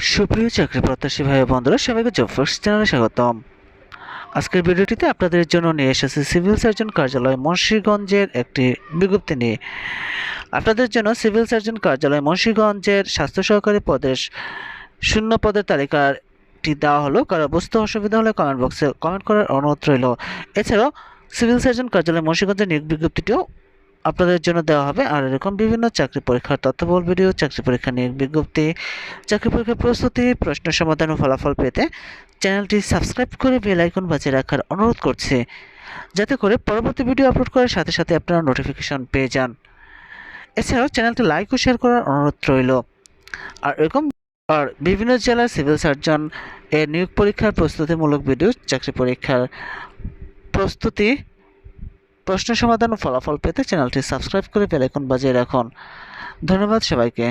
সুপ্রিয় চাকরি প্রত্যাশী ভাই বন্ধুরা, সবাইকে জব ফার্স্ট চ্যানেলে স্বাগতম। আজকের ভিডিওটিতে আপনাদের জন্য নিয়ে এসেছে সিভিল সার্জন কার্যালয় মুন্সিগঞ্জের একটি বিজ্ঞপ্তি নিয়ে। আপনাদের জন্য সিভিল সার্জন কার্যালয় মুন্সিগঞ্জের স্বাস্থ্য সহকারী পদের শূন্য পদের তালিকাটি দেওয়া হলো। কারো বুঝতে অসুবিধা হলে কমেন্ট বক্সে কমেন্ট করার অনুরোধ রইল। এছাড়াও সিভিল সার্জন কার্যালয় মুন্সিগঞ্জের নিয়োগ বিজ্ঞপ্তিটিও আপনাদের জন্য দেওয়া হবে। আর এরকম বিভিন্ন চাকরি পরীক্ষার তথ্যবহুল ভিডিও, চাকরি পরীক্ষা নিয়োগ বিজ্ঞপ্তি, চাকরি পরীক্ষার প্রস্তুতি, প্রশ্ন সমাধান ও ফলাফল পেতে চ্যানেলটি সাবস্ক্রাইব করে বেল আইকন বাজিয়ে রাখার অনুরোধ করছি, যাতে করে পরবর্তী ভিডিও আপলোড করার সাথে সাথে আপনারা নোটিফিকেশন পেয়ে যান। এছাড়াও চ্যানেলটি লাইক ও শেয়ার করার অনুরোধ রইল। আর বিভিন্ন জেলার সিভিল সার্জন এর নিয়োগ পরীক্ষার প্রস্তুতিমূলক ভিডিও, চাকরি পরীক্ষার প্রস্তুতি, প্রশ্ন সমাধান ও ফলাফল পেতে চ্যানেলটি সাবস্ক্রাইব করে বেল আইকন বাজিয়ে রাখুন। ধন্যবাদ সবাইকে।